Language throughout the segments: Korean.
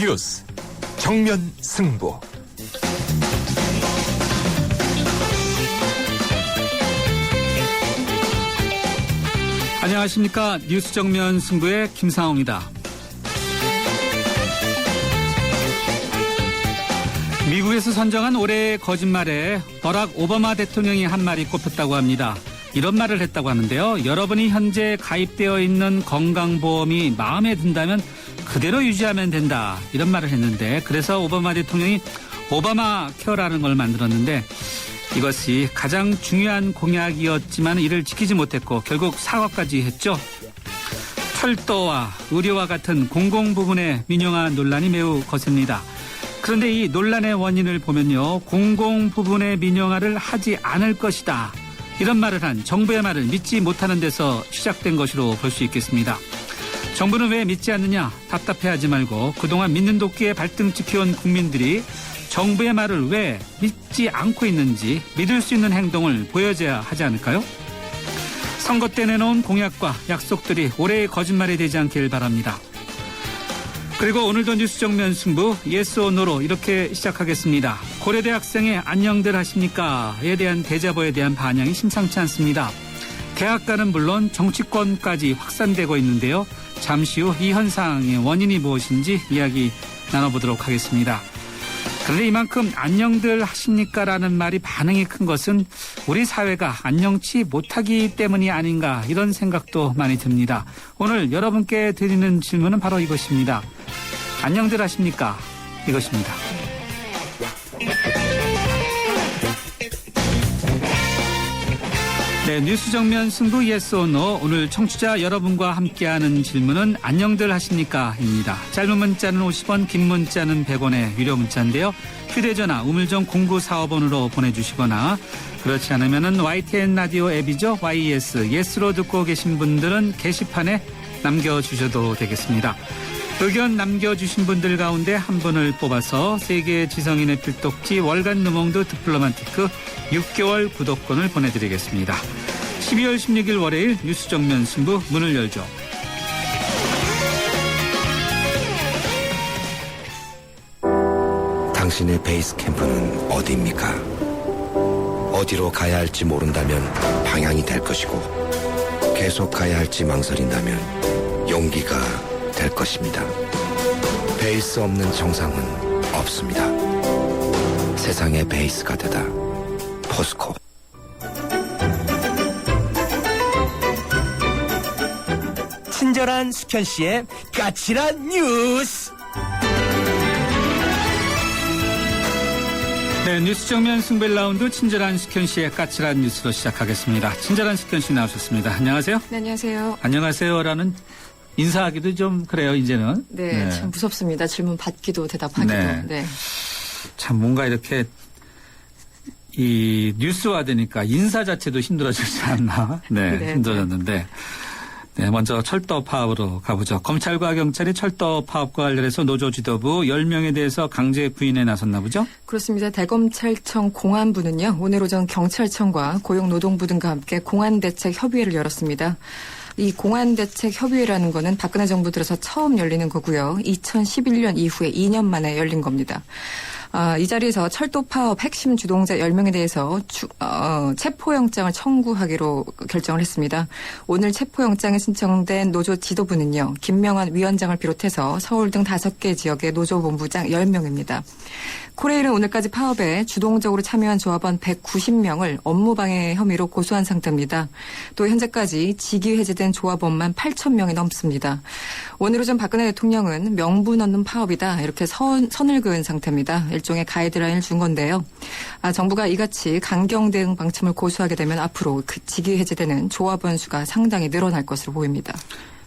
뉴스 정면 승부. 안녕하십니까. 뉴스 정면 승부의 김상호입니다. 미국에서 선정한 올해의 거짓말에 버락 오바마 대통령이 한 말이 꼽혔다고 합니다. 이런 말을 했다고 하는데요. 여러분이 현재 가입되어 있는 건강보험이 마음에 든다면 그대로 유지하면 된다. 이런 말을 했는데, 그래서 오바마 대통령이 오바마 케어라는 걸 만들었는데, 이것이 가장 중요한 공약이었지만 이를 지키지 못했고 결국 사과까지 했죠. 철도와 의료와 같은 공공부문의 민영화 논란이 매우 거셉니다. 그런데 이 논란의 원인을 보면요. 공공부문의 민영화를 하지 않을 것이다. 이런 말을 한 정부의 말을 믿지 못하는 데서 시작된 것으로 볼 수 있겠습니다. 정부는 왜 믿지 않느냐? 답답해하지 말고 그동안 믿는 도끼에 발등 찍혀온 국민들이 정부의 말을 왜 믿지 않고 있는지 믿을 수 있는 행동을 보여줘야 하지 않을까요? 선거 때 내놓은 공약과 약속들이 올해의 거짓말이 되지 않길 바랍니다. 그리고 오늘도 뉴스 정면 승부 예스 오 노로 이렇게 시작하겠습니다. 고려대 학생의 안녕들 하십니까?에 대한 대자보에 대한 반향이 심상치 않습니다. 대학가는 물론 정치권까지 확산되고 있는데요. 잠시 후 이 현상의 원인이 무엇인지 이야기 나눠보도록 하겠습니다. 그런데 이만큼 안녕들 하십니까라는 말이 반응이 큰 것은 우리 사회가 안녕치 못하기 때문이 아닌가, 이런 생각도 많이 듭니다. 오늘 여러분께 드리는 질문은 바로 이것입니다. 안녕들 하십니까? 이것입니다. 네, 뉴스 정면 승부 예스 오 노. 오늘 청취자 여러분과 함께하는 질문은 안녕들 하십니까?입니다. 짧은 문자는 50원, 긴 문자는 100원의 유료 문자인데요. 휴대전화 우물정 0945번으로 보내주시거나, 그렇지 않으면은 YTN 라디오 앱이죠. YES, 예스로 듣고 계신 분들은 게시판에 남겨주셔도 되겠습니다. 의견 남겨주신 분들 가운데 한 분을 뽑아서 세계 지성인의 필독지 월간 르몽드 디플로마티크 6개월 구독권을 보내드리겠습니다. 12월 16일 월요일 뉴스 정면 승부 문을 열죠. 당신의 베이스 캠프는 어디입니까? 어디로 가야 할지 모른다면 방향이 될 것이고, 계속 가야 할지 망설인다면 용기가 될 것입니다. 베이스 없는 정상은 없습니다. 세상의 베이스가 되다. 포스코. 친절한 숙현 씨의 까칠한 뉴스. 네, 뉴스 정면 승부 1라운드 친절한 숙현 씨의 까칠한 뉴스로 시작하겠습니다. 친절한 숙현 씨 나오셨습니다. 안녕하세요. 네, 안녕하세요. 안녕하세요.라는 인사하기도 좀 그래요, 이제는. 네, 참 무섭습니다. 질문 받기도 대답하기도. 네. 참 뭔가 이렇게 이 뉴스화 되니까 인사 자체도 힘들어지지 않나. 네, 힘들어졌는데. 네, 먼저 철도 파업으로 가보죠. 검찰과 경찰이 철도 파업과 관련해서 노조 지도부 10명에 대해서 강제 구인에 나섰나 보죠? 그렇습니다. 대검찰청 공안부는요, 오늘 오전 경찰청과 고용노동부 등과 함께 공안대책협의회를 열었습니다. 이 공안대책협의회라는 거는 박근혜 정부 들어서 처음 열리는 거고요. 2011년 이후에 2년 만에 열린 겁니다. 이 자리에서 철도 파업 핵심 주동자 10명에 대해서 체포영장을 청구하기로 결정을 했습니다. 오늘 체포영장이 신청된 노조 지도부는요, 김명환 위원장을 비롯해서 서울 등 5개 지역의 노조본부장 10명입니다. 코레일은 오늘까지 파업에 주동적으로 참여한 조합원 190명을 업무방해 혐의로 고소한 상태입니다. 또 현재까지 직위 해제된 조합원만 8,000명이 넘습니다. 오늘 오전 박근혜 대통령은 명분 없는 파업이다, 이렇게 선을 그은 상태입니다. 일종의 가이드라인을 준 건데요. 정부가 이같이 강경 대응 방침을 고수하게 되면 앞으로 그 직위 해제되는 조합원 수가 상당히 늘어날 것으로 보입니다.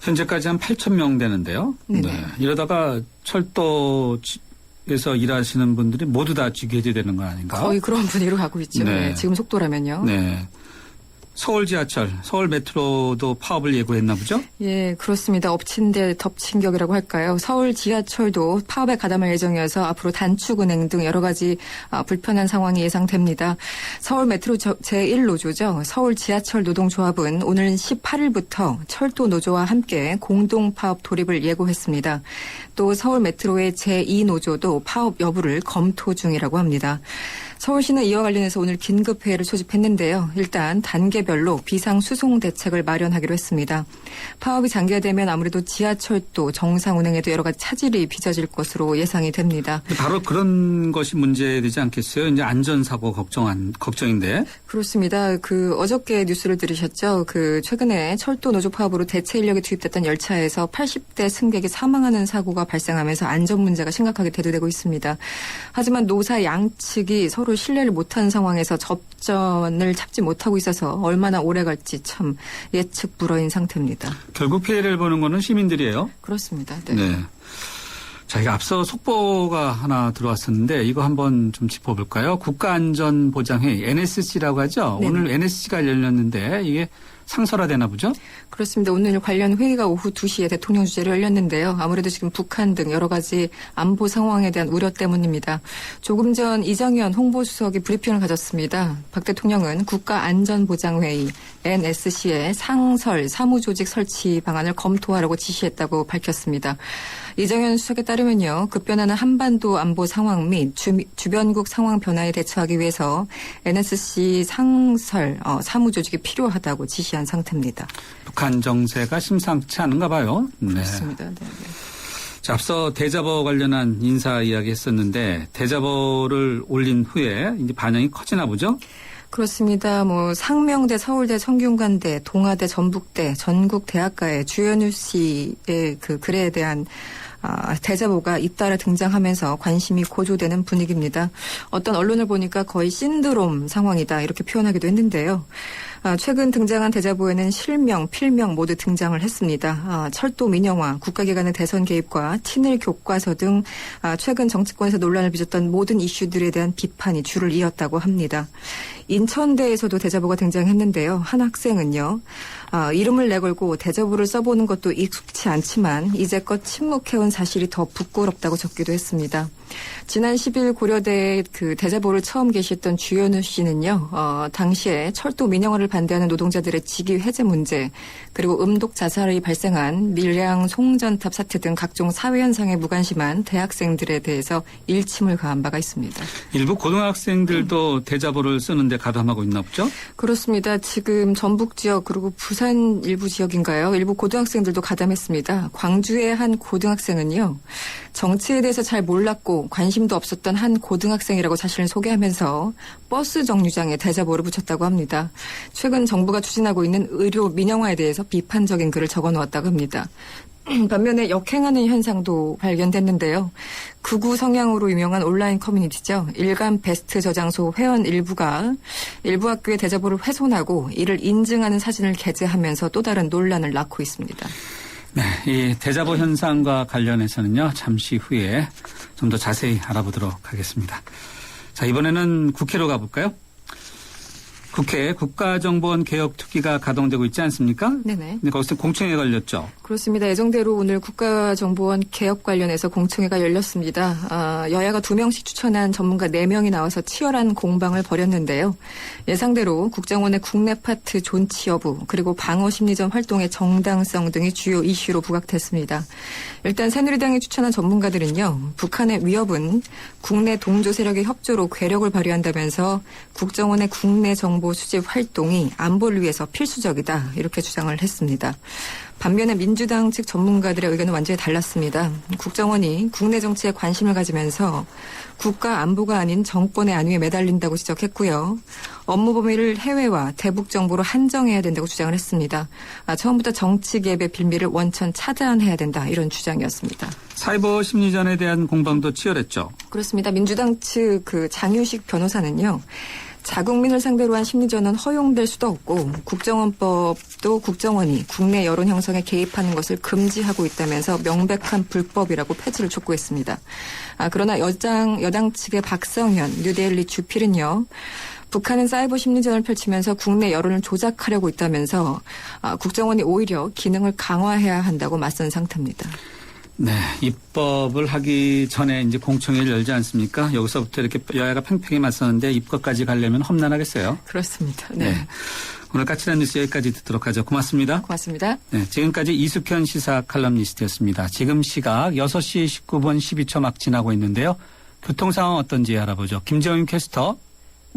현재까지 한 8,000명 되는데요. 네. 이러다가 철도에서 일하시는 분들이 모두 다 직위 해제되는 거 아닌가? 거의 그런 분위기로 가고 있죠. 네. 네, 지금 속도라면요. 네. 서울 지하철, 서울 메트로도 파업을 예고했나 보죠? 예, 그렇습니다. 엎친 데 덮친 격이라고 할까요? 서울 지하철도 파업에 가담할 예정이어서 앞으로 단축은행 등 여러 가지 불편한 상황이 예상됩니다. 서울 메트로 제1노조죠. 서울 지하철 노동조합은 오늘 18일부터 철도 노조와 함께 공동 파업 돌입을 예고했습니다. 또 서울 메트로의 제2노조도 파업 여부를 검토 중이라고 합니다. 서울시는 이와 관련해서 오늘 긴급회의를 소집했는데요. 일단 단계별로 비상수송 대책을 마련하기로 했습니다. 파업이 장기화되면 아무래도 지하철도 정상 운행에도 여러 가지 차질이 빚어질 것으로 예상이 됩니다. 바로 그런 것이 문제되지 않겠어요? 이제 안전사고 걱정인데. 그렇습니다. 어저께 뉴스를 들으셨죠? 최근에 철도 노조 파업으로 대체 인력이 투입됐던 열차에서 80대 승객이 사망하는 사고가 발생하면서 안전 문제가 심각하게 대두되고 있습니다. 하지만 노사 양측이 서로 신뢰를 못한 상황에서 접전을 잡지 못하고 있어서 얼마나 오래 갈지 참 예측 불허인 상태입니다. 결국 피해를 보는 거는 시민들이에요? 그렇습니다. 네. 네. 저희가 앞서 속보가 하나 들어왔었는데 이거 한번 좀 짚어볼까요? 국가안전보장회의 NSC라고 하죠. 네네. 오늘 NSC가 열렸는데 이게 상설화되나 보죠? 그렇습니다. 오늘 관련 회의가 오후 2시에 대통령 주재로 열렸는데요. 아무래도 지금 북한 등 여러 가지 안보 상황에 대한 우려 때문입니다. 조금 전 이정현 홍보수석이 브리핑을 가졌습니다. 박 대통령은 국가안전보장회의 NSC의 상설 사무조직 설치 방안을 검토하라고 지시했다고 밝혔습니다. 이정현 수석에 따르면요. 급변하는 한반도 안보 상황 및 주변국 상황 변화에 대처하기 위해서 NSC 상설 사무조직이 필요하다고 지시한 상태입니다. 북한 정세가 심상치 않은가 봐요. 그렇습니다. 네. 자, 앞서 대자보 관련한 인사 이야기 했었는데 대자보를 올린 후에 이제 반영이 커지나 보죠? 그렇습니다. 상명대, 서울대, 성균관대, 동아대, 전북대, 전국 대학가의 주현우 씨의 글에 대한 대자보가 잇따라 등장하면서 관심이 고조되는 분위기입니다. 어떤 언론을 보니까 거의 신드롬 상황이다 이렇게 표현하기도 했는데요. 최근 등장한 대자보에는 실명, 필명 모두 등장을 했습니다. 철도 민영화, 국가기관의 대선 개입과 친일 교과서 등 최근 정치권에서 논란을 빚었던 모든 이슈들에 대한 비판이 줄을 이었다고 합니다. 인천대에서도 대자보가 등장했는데요. 한 학생은요. 이름을 내걸고 대자보를 써보는 것도 익숙치 않지만 이제껏 침묵해온 사실이 더 부끄럽다고 적기도 했습니다. 지난 10일 고려대에 대자보를 처음 게시했던 주현우 씨는요. 당시에 철도 민영화를 반대하는 노동자들의 직위 해제 문제 그리고 음독 자살이 발생한 밀양 송전탑 사태 등 각종 사회 현상에 무관심한 대학생들에 대해서 일침을 가한 바가 있습니다. 일부 고등학생들도 대자보를 쓰는데 가담하고 있나 보죠? 그렇습니다. 지금 전북 지역 그리고 부산 일부 지역인가요? 일부 고등학생들도 가담했습니다. 광주의 한 고등학생은요. 정치에 대해서 잘 몰랐고 관심도 없었던 한 고등학생이라고 자신을 소개하면서 버스 정류장에 대자보를 붙였다고 합니다. 최근 정부가 추진하고 있는 의료 민영화에 대해서 비판적인 글을 적어놓았다고 합니다. 반면에 역행하는 현상도 발견됐는데요. 극우 성향으로 유명한 온라인 커뮤니티죠. 일간 베스트 저장소 회원 일부가 일부 학교의 대자보를 훼손하고 이를 인증하는 사진을 게재하면서 또 다른 논란을 낳고 있습니다. 네, 이 대자보 현상과 관련해서는요. 잠시 후에 좀 더 자세히 알아보도록 하겠습니다. 자, 이번에는 국회로 가볼까요? 국회 국가정보원 개혁 특위가 가동되고 있지 않습니까? 네네. 근데 거기서 공청회 걸렸죠? 그렇습니다. 예정대로 오늘 국가정보원 개혁 관련해서 공청회가 열렸습니다. 여야가 2명씩 추천한 전문가 4명이 나와서 치열한 공방을 벌였는데요. 예상대로 국정원의 국내 파트 존치 여부 그리고 방어 심리전 활동의 정당성 등이 주요 이슈로 부각됐습니다. 일단 새누리당이 추천한 전문가들은요. 북한의 위협은 국내 동조 세력의 협조로 괴력을 발휘한다면서 국정원의 국내 정보 수집 활동이 안보를 위해서 필수적이다 이렇게 주장을 했습니다. 반면에 민주당 측 전문가들의 의견은 완전히 달랐습니다. 국정원이 국내 정치에 관심을 가지면서 국가 안보가 아닌 정권의 안위에 매달린다고 지적했고요. 업무 범위를 해외와 대북 정보로 한정해야 된다고 주장을 했습니다. 처음부터 정치 개입의 빌미를 원천 차단해야 된다 이런 주장이었습니다. 사이버 심리전에 대한 공방도 치열했죠. 그렇습니다. 민주당 측 장유식 변호사는요. 자국민을 상대로 한 심리전은 허용될 수도 없고 국정원법도 국정원이 국내 여론 형성에 개입하는 것을 금지하고 있다면서 명백한 불법이라고 폐지를 촉구했습니다. 그러나 여당 측의 박성현 뉴데일리 주필은요. 북한은 사이버 심리전을 펼치면서 국내 여론을 조작하려고 있다면서 국정원이 오히려 기능을 강화해야 한다고 맞선 상태입니다. 네, 입법을 하기 전에 이제 공청회를 열지 않습니까? 여기서부터 이렇게 여야가 팽팽히 맞서는데 입법까지 가려면 험난하겠어요. 그렇습니다. 네. 네. 오늘 까칠한 뉴스 여기까지 듣도록 하죠. 고맙습니다. 고맙습니다. 네, 지금까지 이숙현 시사 칼럼니스트였습니다. 지금 시각 6시 19분 12초 막 지나고 있는데요. 교통 상황 어떤지 알아보죠. 김재훈 캐스터.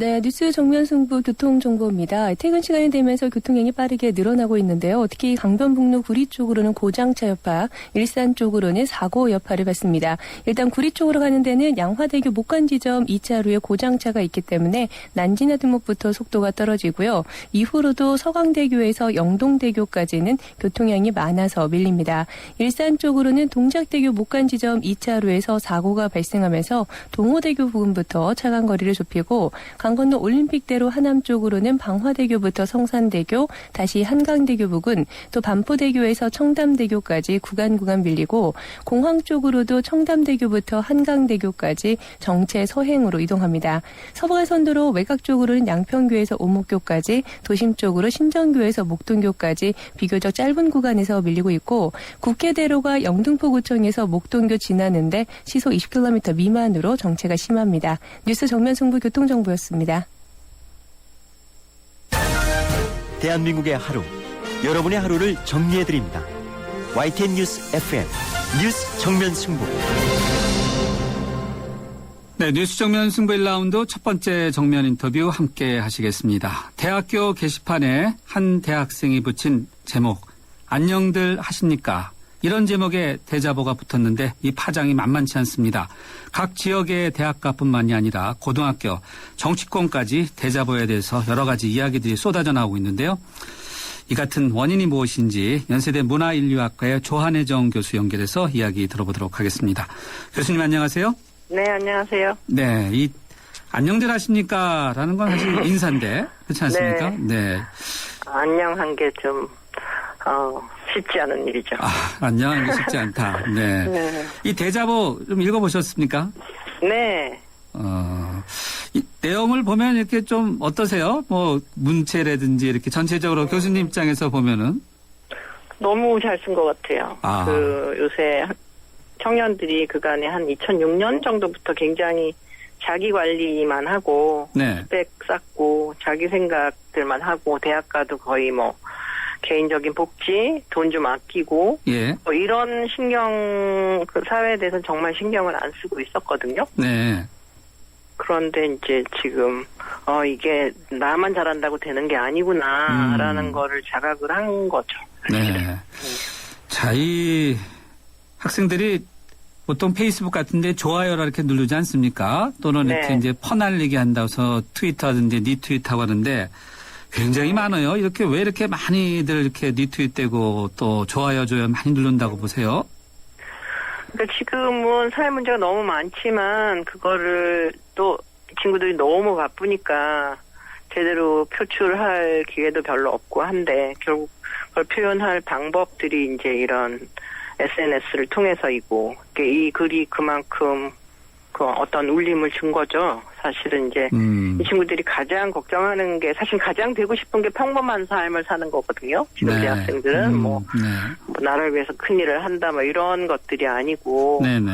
네, 뉴스 정면 승부 교통정보입니다. 퇴근 시간이 되면서 교통량이 빠르게 늘어나고 있는데요. 특히 강변북로 구리 쪽으로는 고장차 여파, 일산 쪽으로는 사고 여파를 받습니다. 일단 구리 쪽으로 가는 데는 양화대교 목간지점 2차로에 고장차가 있기 때문에 난지나 등목부터 속도가 떨어지고요. 이후로도 서강대교에서 영동대교까지는 교통량이 많아서 밀립니다. 일산 쪽으로는 동작대교 목간지점 2차로에서 사고가 발생하면서 동호대교 부근부터 차간 거리를 좁히고 강 건너 올림픽대로 하남 쪽으로는 방화대교부터 성산대교, 다시 한강대교 부근, 또 반포대교에서 청담대교까지 구간 밀리고 공항 쪽으로도 청담대교부터 한강대교까지 정체 서행으로 이동합니다. 서부간선도로 외곽 쪽으로는 양평교에서 오목교까지, 도심 쪽으로 신정교에서 목동교까지 비교적 짧은 구간에서 밀리고 있고 국회대로가 영등포구청에서 목동교 지나는데 시속 20km 미만으로 정체가 심합니다. 뉴스 정면 승부 교통정보였습니다. 대한민국의 하루, 여러분의 하루를 정리해드립니다. YTN 뉴스 FM 뉴스 정면 승부. 네, 뉴스 정면 승부 1라운드 첫 번째 정면 인터뷰 함께 하시겠습니다. 대학교 게시판에 한 대학생이 붙인 제목, 안녕들 하십니까? 이런 제목의 대자보가 붙었는데 이 파장이 만만치 않습니다. 각 지역의 대학가뿐만이 아니라 고등학교, 정치권까지 대자보에 대해서 여러 가지 이야기들이 쏟아져 나오고 있는데요. 이 같은 원인이 무엇인지 연세대 문화인류학과의 조한혜정 교수 연결해서 이야기 들어보도록 하겠습니다. 교수님 안녕하세요. 네, 안녕하세요. 네, 이 안녕들 하십니까? 라는 건 사실 인사인데 그렇지 않습니까? 네. 안녕한 게 좀 쉽지 않은 일이죠. 안녕하는 게 쉽지 않다. 네. 네. 이 대자보 좀 읽어보셨습니까? 네. 이 내용을 보면 이렇게 좀 어떠세요? 뭐 문체라든지 이렇게 전체적으로 교수님 입장에서 보면은 너무 잘 쓴 것 같아요. 아. 요새 청년들이 그간에 한 2006년 정도부터 굉장히 자기 관리만 하고 네. 스펙 쌓고 자기 생각들만 하고 대학 가도 거의 뭐 개인적인 복지, 돈 좀 아끼고 예. 뭐 이런 그 사회에 대해서는 정말 신경을 안 쓰고 있었거든요. 네. 그런데 이제 지금 이게 나만 잘한다고 되는 게 아니구나라는 거를 자각을 한 거죠. 사실은. 네. 자, 이 학생들이 보통 페이스북 같은데 좋아요를 이렇게 누르지 않습니까? 또는 네. 이렇게 이제 퍼날리게 한다고 해서 트위터하든지 리트윗하고 하는데 굉장히 많아요. 이렇게 왜 이렇게 많이들 이렇게 리트윗되고 또 좋아요 많이 누른다고 보세요? 그러니까 지금은 사회 문제가 너무 많지만 그거를 또 친구들이 너무 바쁘니까 제대로 표출할 기회도 별로 없고 한데 결국 그걸 표현할 방법들이 이제 이런 SNS를 통해서이고 이 글이 그만큼 그 어떤 울림을 준 거죠. 사실은 이제 이 친구들이 가장 걱정하는 게 사실 가장 되고 싶은 게 평범한 삶을 사는 거거든요. 지금 네. 대학생들은 뭐 나라를 위해서 큰일을 한다 뭐 이런 것들이 아니고 네네.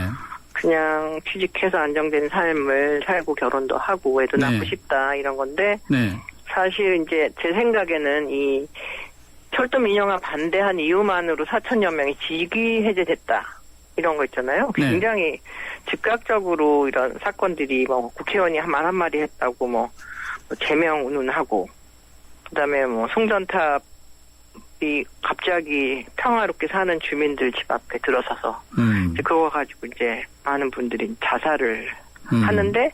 그냥 취직해서 안정된 삶을 살고 결혼도 하고 애도 네. 낳고 싶다 이런 건데 네. 사실 이제 제 생각에는 이 철도 민영화 반대한 이유만으로 4천여 명이 직위 해제됐다. 이런 거 있잖아요. 네. 굉장히 즉각적으로 이런 사건들이 뭐 국회의원이 말 한마디 했다고 뭐 제명 운운하고 그다음에 뭐 송전탑이 갑자기 평화롭게 사는 주민들 집 앞에 들어서서 이제 그거 가지고 이제 많은 분들이 자살을 하는데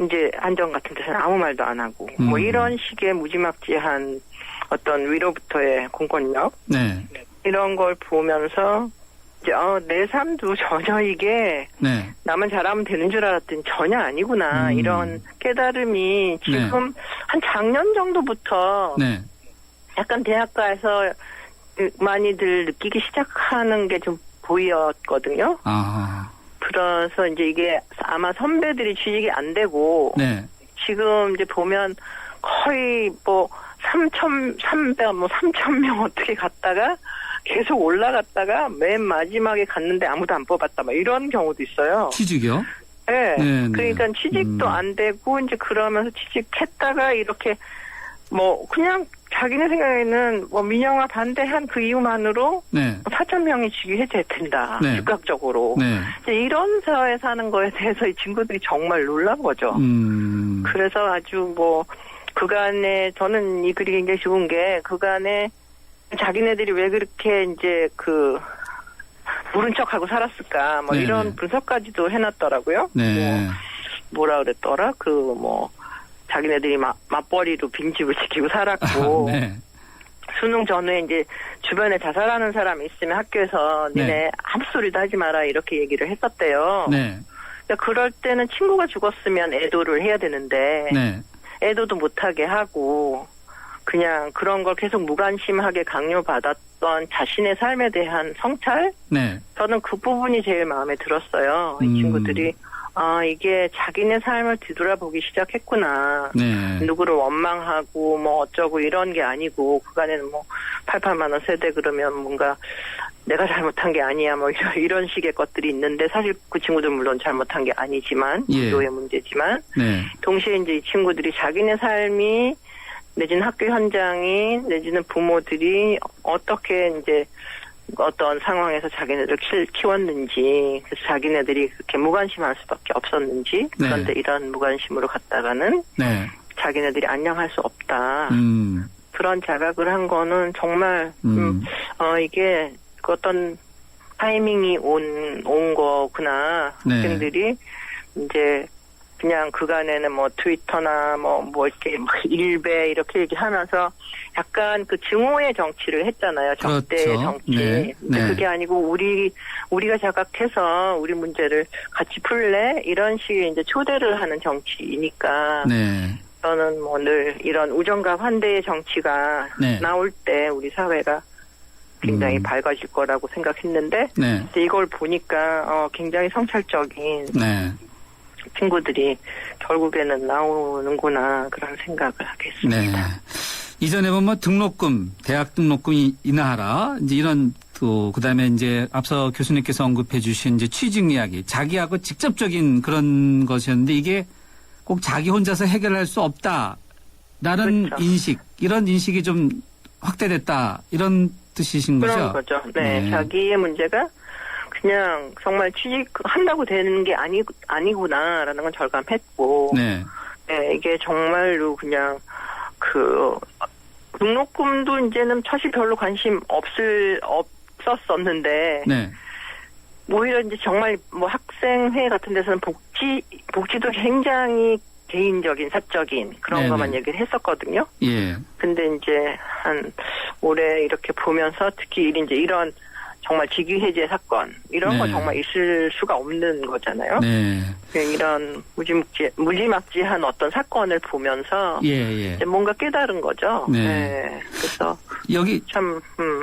이제 안전 같은 데서는 아무 말도 안 하고 뭐 이런 식의 무지막지한 어떤 위로부터의 공권력 네. 이런 걸 보면서 이제 내 삶도 전혀 이게 네. 나만 잘하면 되는 줄 알았더니 전혀 아니구나 이런 깨달음이 지금 한 작년 정도부터 네. 약간 대학가에서 많이들 느끼기 시작하는 게 좀 보였거든요. 아. 그래서 이제 이게 아마 선배들이 취직이 안 되고 네. 지금 이제 보면 거의 뭐 3,000명 어떻게 갔다가 계속 올라갔다가 맨 마지막에 갔는데 아무도 안 뽑았다. 막 이런 경우도 있어요. 취직이요? 네. 네, 그러니까 네. 취직도 안 되고 이제 그러면서 취직했다가 이렇게 뭐 그냥 자기네 생각에는 뭐 민영화 반대한 그 이유만으로 네. 4,000명이 직위 해제된다. 네. 즉각적으로. 네. 이제 이런 사회에 사는 거에 대해서 이 친구들이 정말 놀란 거죠. 그래서 아주 뭐 그간에 저는 이 글이 굉장히 좋은 게 그간에 자기네들이 왜 그렇게 이제 그 모른 척하고 살았을까 뭐 네, 이런 네. 분석까지도 해놨더라고요. 네. 뭐라 그랬더라 그 뭐 자기네들이 맞벌이로 빈집을 지키고 살았고 네. 수능 전후에 이제 주변에 자살하는 사람이 있으면 학교에서 니네 네. 아무 소리도 하지 마라 이렇게 얘기를 했었대요. 네. 그러니까 그럴 때는 친구가 죽었으면 애도를 해야 되는데 네. 애도도 못하게 하고 그냥 그런 걸 계속 무관심하게 강요받았던 자신의 삶에 대한 성찰? 네. 저는 그 부분이 제일 마음에 들었어요. 이 친구들이 아 이게 자기네 삶을 뒤돌아보기 시작했구나. 네. 누구를 원망하고 뭐 어쩌고 이런 게 아니고 그간에는 뭐 88만 원 세대 그러면 뭔가 내가 잘못한 게 아니야 뭐 이런 식의 것들이 있는데 사실 그 친구들 물론 잘못한 게 아니지만 예. 구조의 문제지만 네. 동시에 이제 이 친구들이 자기네 삶이 내지는 학교 현장이 내지는 부모들이 어떻게 이제 어떤 상황에서 자기네들을 키웠는지 그래서 자기네들이 그렇게 무관심할 수밖에 없었는지 그런데 네. 이런 무관심으로 갔다가는 네. 자기네들이 안녕할 수 없다. 그런 자각을 한 거는 정말 이게 어떤 타이밍이 온 거구나. 네. 학생들이 이제 그냥 그간에는 뭐 트위터나 뭐 이렇게 막 일배 이렇게 얘기하면서 약간 그 증오의 정치를 했잖아요. 적대의 그렇죠. 정치. 네. 근데 네. 그게 아니고 우리가 자각해서 우리 문제를 같이 풀래 이런 식의 이제 초대를 하는 정치이니까. 네. 저는 뭐 늘 이런 우정과 환대의 정치가 네. 나올 때 우리 사회가 굉장히 밝아질 거라고 생각했는데 네. 이제 이걸 보니까 굉장히 성찰적인 네. 친구들이 결국에는 나오는구나 그런 생각을 하게 네. 했습니다. 이전에 보면 뭐 등록금, 대학 등록금 인하하라, 이제 이런 그다음에 이제 앞서 교수님께서 언급해 주신 이제 취직 이야기, 자기하고 직접적인 그런 것이었는데 이게 꼭 자기 혼자서 해결할 수 없다라는 그렇죠. 인식, 이런 인식이 좀 확대됐다, 이런 뜻이신 거죠? 그런 거죠. 네. 자기의 문제가 그냥 정말 취직한다고 되는 게 아니구나라는 건 절감했고 네. 네, 이게 정말로 그냥 등록금도 이제는 사실 별로 관심 없었었는데 네. 오히려 이제 정말 뭐 학생회 같은 데서는 복지도 굉장히 개인적인 사적인 그런 네네. 것만 얘기를 했었거든요. 예. 근데 이제 한 올해 이렇게 보면서 특히 이제 이런 정말 직위 해제 사건 이런 네. 거 정말 있을 수가 없는 거잖아요. 네. 이런 무지막지한 어떤 사건을 보면서 예. 이제 뭔가 깨달은 거죠. 네. 그래서 여기 참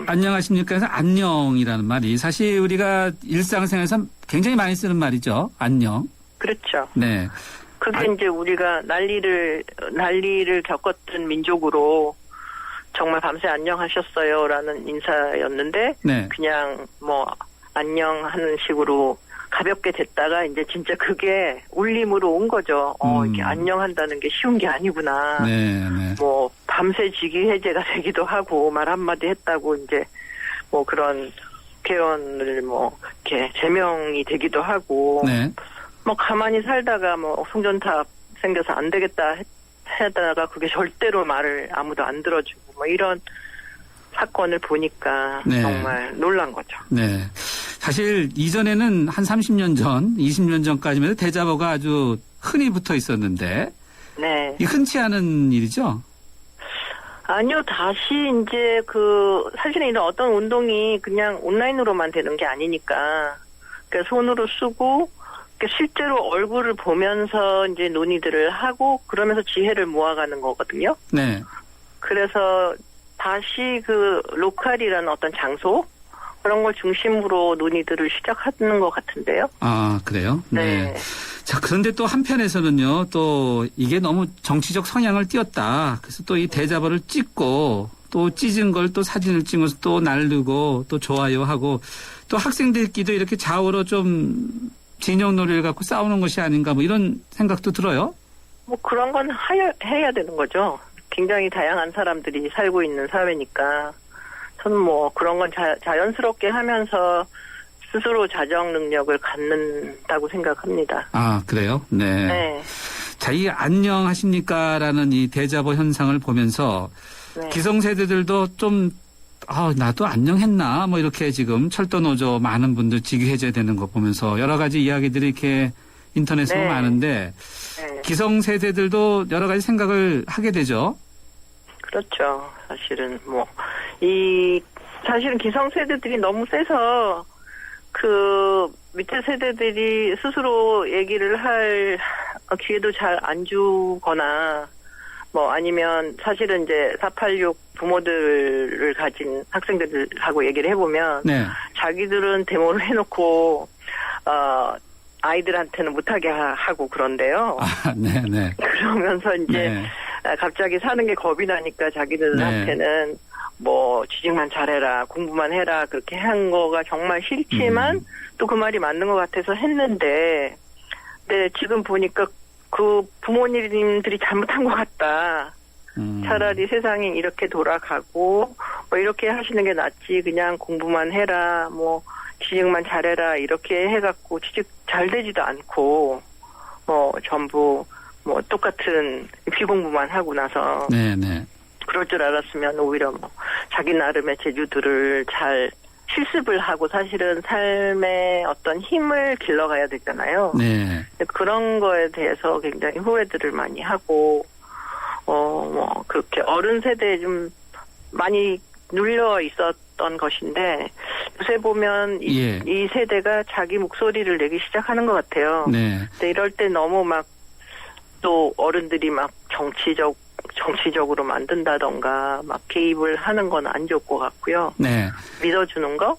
안녕하십니까 해서 안녕이라는 말이 사실 우리가 일상생활에서 굉장히 많이 쓰는 말이죠. 안녕. 그렇죠. 네. 그게 이제 우리가 난리를 겪었던 민족으로 정말 밤새 안녕하셨어요라는 인사였는데 네. 그냥 뭐 안녕하는 식으로 가볍게 됐다가 이제 진짜 그게 울림으로 온 거죠. 이게 안녕한다는 게 쉬운 게 아니구나. 네. 뭐 밤새 직위 해제가 되기도 하고 말 한마디 했다고 이제 뭐 그런 개헌을 뭐 이렇게 제명이 되기도 하고 네. 뭐 가만히 살다가 뭐 송전탑 생겨서 안 되겠다 하다가 그게 절대로 말을 아무도 안 들어주고 뭐 이런 사건을 보니까 네. 정말 놀란 거죠. 네. 사실 이전에는 한 30년 전, 20년 전까지만 해도 대자보가 아주 흔히 붙어 있었는데 네. 이 흔치 않은 일이죠. 아니요, 다시 이제 사실은 이런 어떤 운동이 그냥 온라인으로만 되는 게 아니니까 그러니까 손으로 쓰고 실제로 얼굴을 보면서 이제 논의들을 하고 그러면서 지혜를 모아가는 거거든요. 네. 그래서 다시 로컬이라는 어떤 장소 그런 걸 중심으로 논의들을 시작하는 것 같은데요. 아, 그래요? 네. 자, 그런데 또 한편에서는요, 또 이게 너무 정치적 성향을 띄었다. 그래서 또 이 대자보를 찍고 또 찢은 걸 또 사진을 찍어서 또 날르고 또 좋아요하고 또 학생들끼리도 이렇게 좌우로 좀 진영 논리를 갖고 싸우는 것이 아닌가 뭐 이런 생각도 들어요. 뭐 그런 건 해야 되는 거죠. 굉장히 다양한 사람들이 살고 있는 사회니까 저는 뭐 그런 건 자연스럽게 하면서 스스로 자정 능력을 갖는다고 생각합니다. 아, 그래요? 네. 네. 자, 이 안녕하십니까라는 이 대자보 현상을 보면서 네. 기성세대들도 좀 나도 안녕했나 뭐 이렇게 지금 철도노조 많은 분들 직위해줘야 되는 거 보면서 여러 가지 이야기들이 이렇게 인터넷으로 네. 많은데 네. 기성세대들도 여러 가지 생각을 하게 되죠. 그렇죠. 사실은 사실은 기성세대들이 너무 세서 그 밑에 세대들이 스스로 얘기를 할 기회도 잘 안 주거나 뭐 아니면 사실은 이제 486 부모들을 가진 학생들하고 얘기를 해보면 네. 자기들은 데모를 해놓고 아이들한테는 못하게 하고 그런데요. 아, 네네. 그러면서 이제 네. 갑자기 사는 게 겁이 나니까 자기들한테는 뭐 취직만 잘해라, 공부만 해라 그렇게 한 거가 정말 싫지만 또 그 말이 맞는 것 같아서 했는데, 네 지금 보니까 그 부모님들이 잘못한 것 같다. 차라리 세상이 이렇게 돌아가고 뭐 이렇게 하시는 게 낫지. 그냥 공부만 해라, 뭐 취직만 잘해라 이렇게 해갖고 취직 잘 되지도 않고 뭐 전부 뭐 똑같은 비공부만 하고 나서 네네. 그럴 줄 알았으면 오히려 뭐 자기 나름의 재주들을 잘 실습을 하고 사실은 삶의 어떤 힘을 길러가야 되잖아요. 네. 근데 그런 거에 대해서 굉장히 후회들을 많이 하고 뭐 그렇게 어른 세대에 좀 많이 눌려 있었던 것인데 요새 보면 이 세대가 자기 목소리를 내기 시작하는 것 같아요. 네. 근데 이럴 때 너무 막 또 어른들이 막 정치적으로 만든다던가 막 개입을 하는 건 안 좋을 것 같고요. 네. 믿어주는 거?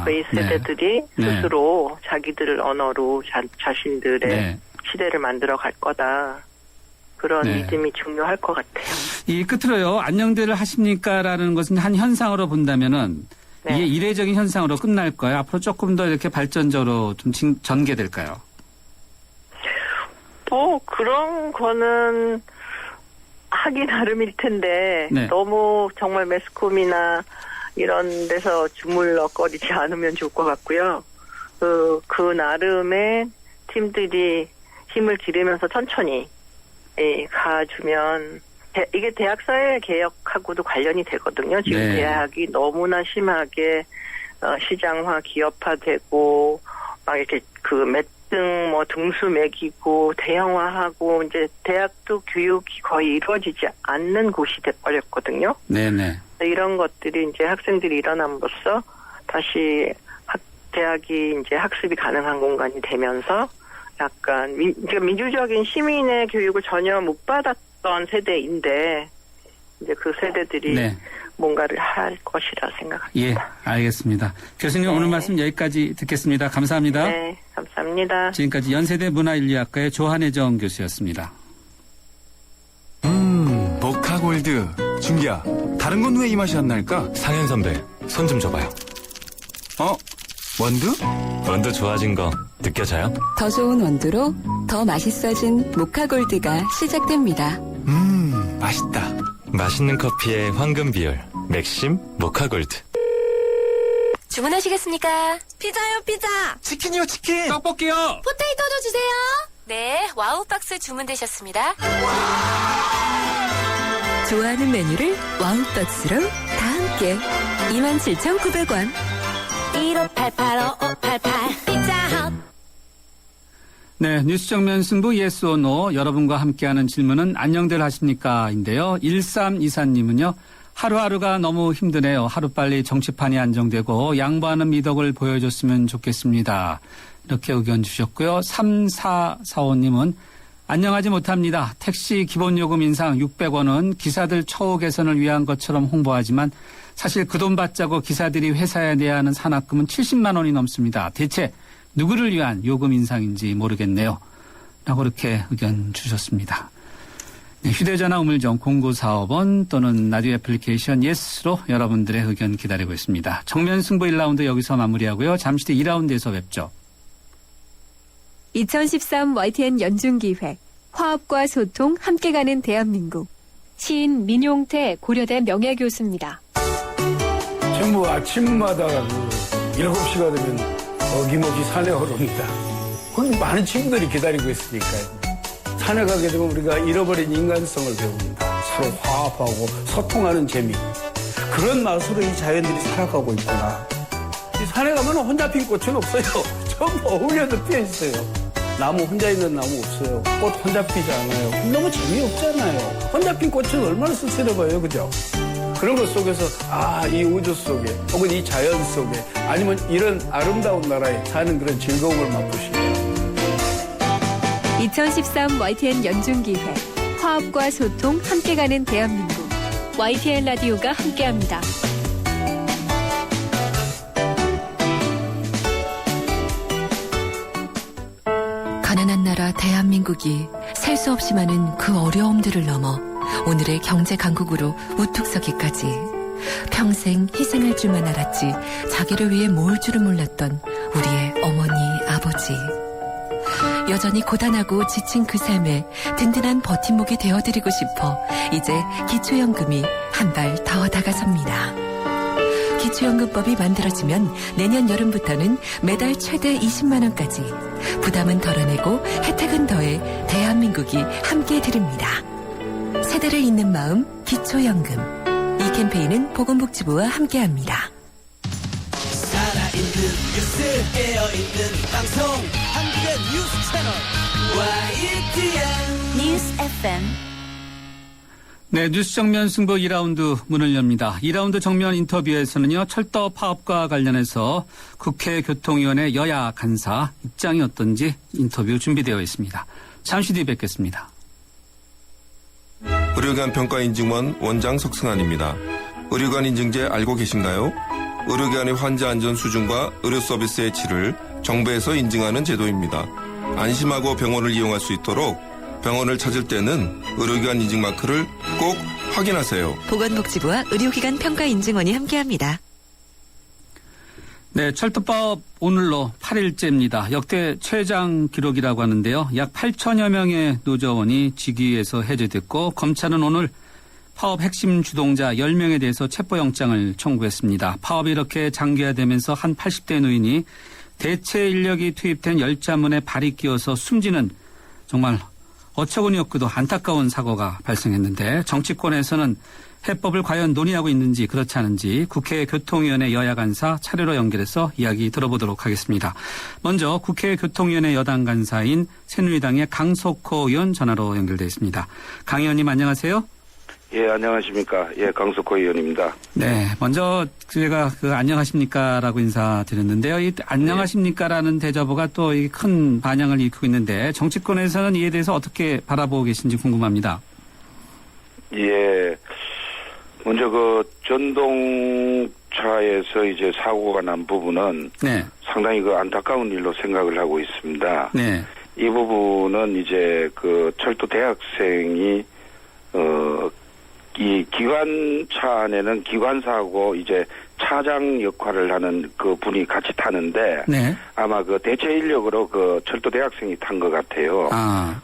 이 세대들이 네. 스스로 자기들을 언어로 자신들의 네. 시대를 만들어 갈 거다. 그런 네. 믿음이 중요할 것 같아요. 이 끝으로요. 안녕들 하십니까라는 것은 한 현상으로 본다면은 네. 이게 이례적인 현상으로 끝날까요? 앞으로 조금 더 이렇게 발전적으로 좀 전개될까요? 뭐 그런 거는 하기 나름일 텐데 네. 너무 정말 매스컴이나 이런 데서 주물럭거리지 않으면 좋을 것 같고요. 그 나름의 팀들이 힘을 기르면서 천천히 가주면 이게 대학 사회 개혁하고도 관련이 되거든요. 지금 네. 대학이 너무나 심하게 시장화, 기업화되고 막 이렇게 뭐 등수 매기고 대형화하고 이제 대학도 교육이 거의 이루어지지 않는 곳이 돼버렸거든요. 네네. 이런 것들이 이제 학생들이 일어남으로써 다시 대학이 이제 학습이 가능한 공간이 되면서 약간 민주적인 시민의 교육을 전혀 못 받았던 세대인데 이제 그 세대들이 네. 뭔가를 할 것이라 생각합니다. 예, 알겠습니다. 교수님 오늘 말씀 여기까지 듣겠습니다. 감사합니다. 네, 감사합니다. 지금까지 연세대 문화인류학과의 조한혜정 교수였습니다. 모카골드. 준기야, 다른 건 왜 이 맛이 안 날까? 상현 선배, 손 좀 줘봐요. 원두? 원두 좋아진 거 느껴져요? 더 좋은 원두로 더 맛있어진 모카골드가 시작됩니다. 맛있다. 맛있는 커피의 황금 비율, 맥심 모카골드. 주문하시겠습니까? 피자요, 피자. 치킨이요, 치킨. 떡볶이요. 포테이토도 주세요. 네, 와우 박스 주문되셨습니다. 좋아하는 메뉴를 와우박스로 다 함께 27,900원. 1588-5588 피자헛. 네, 뉴스 정면 승부 예스 오 노 여러분과 함께하는 질문은 안녕들 하십니까인데요. 1324님은요. 하루하루가 너무 힘드네요. 하루빨리 정치판이 안정되고 양보하는 미덕을 보여줬으면 좋겠습니다. 이렇게 의견 주셨고요. 3445님은 안녕하지 못합니다. 택시 기본요금 인상 600원은 기사들 처우 개선을 위한 것처럼 홍보하지만 사실 그 돈 받자고 기사들이 회사에 내야 하는 산학금은 70만 원이 넘습니다. 대체 누구를 위한 요금 인상인지 모르겠네요. 라고 이렇게 의견 주셨습니다. 네, 휴대전화 우물정 0945번 또는 라디오 애플리케이션 예스로 여러분들의 의견 기다리고 있습니다. 정면승부 1라운드 여기서 마무리하고요. 잠시 뒤 2라운드에서 뵙죠. 2013 YTN 연중기획 화합과 소통 함께 가는 대한민국 시인 민용태 고려대 명예교수입니다. 전부 아침마다 7시가 되면 어김없이 산에 오릅니다. 거기 많은 친구들이 기다리고 있으니까요. 산에 가게 되면 우리가 잃어버린 인간성을 배웁니다. 서로 화합하고 소통하는 재미. 그런 맛으로 이 자연들이 살아가고 있구나. 이 산에 가면 혼자 핀 꽃은 없어요. 전부 어울려도 피어 있어요. 나무 혼자 있는 나무 없어요. 꽃 혼자 피지 않아요. 너무 재미없잖아요. 혼자 핀 꽃은 얼마나 쓸쓸해봐요. 그죠? 그런 것 속에서 이 우주 속에 혹은 이 자연 속에 아니면 이런 아름다운 나라에 사는 그런 즐거움을 맛보시죠. 2013 YTN 연중기획 화합과 소통 함께 가는 대한민국 YTN 라디오가 함께합니다. 가난한 나라 대한민국이 셀 수 없이 많은 그 어려움들을 넘어 오늘의 경제 강국으로 우뚝 서기까지 평생 희생할 줄만 알았지 자기를 위해 모을 줄은 몰랐던 우리의 어머니, 아버지. 여전히 고단하고 지친 그 삶에 든든한 버팀목이 되어드리고 싶어 이제 기초연금이 한 발 더 다가섭니다. 기초연금법이 만들어지면 내년 여름부터는 매달 최대 20만 원까지 부담은 덜어내고 혜택은 더해 대한민국이 함께 드립니다. 세대를 잇는 마음 기초연금. 이 캠페인은 보건복지부와 함께합니다. 살아있는 뉴스 깨어있는 방송 한국의 뉴스 채널 YTN 뉴스 FM. 네, 뉴스 정면 승부 2라운드 문을 엽니다. 2라운드 정면 인터뷰에서는요, 철도 파업과 관련해서 국회 교통위원회 여야 간사 입장이 어떤지 인터뷰 준비되어 있습니다. 잠시 뒤에 뵙겠습니다. 의료기관 평가인증원 원장 석승환입니다. 의료기관 인증제 알고 계신가요? 의료기관의 환자 안전 수준과 의료 서비스의 질을 정부에서 인증하는 제도입니다. 안심하고 병원을 이용할 수 있도록 병원을 찾을 때는 의료기관 인증 마크를 꼭 확인하세요. 보건복지부와 의료기관 평가인증원이 함께합니다. 네, 철도파업 오늘로 8일째입니다. 역대 최장 기록이라고 하는데요. 약 8천여 명의 노조원이 직위에서 해제됐고 검찰은 오늘 파업 핵심 주동자 10명에 대해서 체포영장을 청구했습니다. 파업이 이렇게 장기화되면서 한 80대 노인이 대체 인력이 투입된 열차문에 발이 끼어서 숨지는 정말 어처구니 없고도 안타까운 사고가 발생했는데 정치권에서는 해법을 과연 논의하고 있는지 그렇지 않은지 국회 교통위원회 여야 간사 차례로 연결해서 이야기 들어보도록 하겠습니다. 먼저 국회 교통위원회 여당 간사인 새누리당의 강석호 의원 전화로 연결되어 있습니다. 강 의원님 안녕하세요. 예, 안녕하십니까. 예, 강석호 의원입니다. 네, 먼저 제가 안녕하십니까라고 인사드렸는데요. 이 안녕하십니까라는 대자보가 또 큰 반향을 일으키고 있는데 정치권에서는 이에 대해서 어떻게 바라보고 계신지 궁금합니다. 예, 먼저 전동차에서 이제 사고가 난 부분은 네. 상당히 안타까운 일로 생각을 하고 있습니다. 네. 이 부분은 이제 철도 대학생이 이 기관차 안에는 기관사하고 이제 차장 역할을 하는 그 분이 같이 타는데 네. 아마 대체 인력으로 철도 대학생이 탄 것 같아요.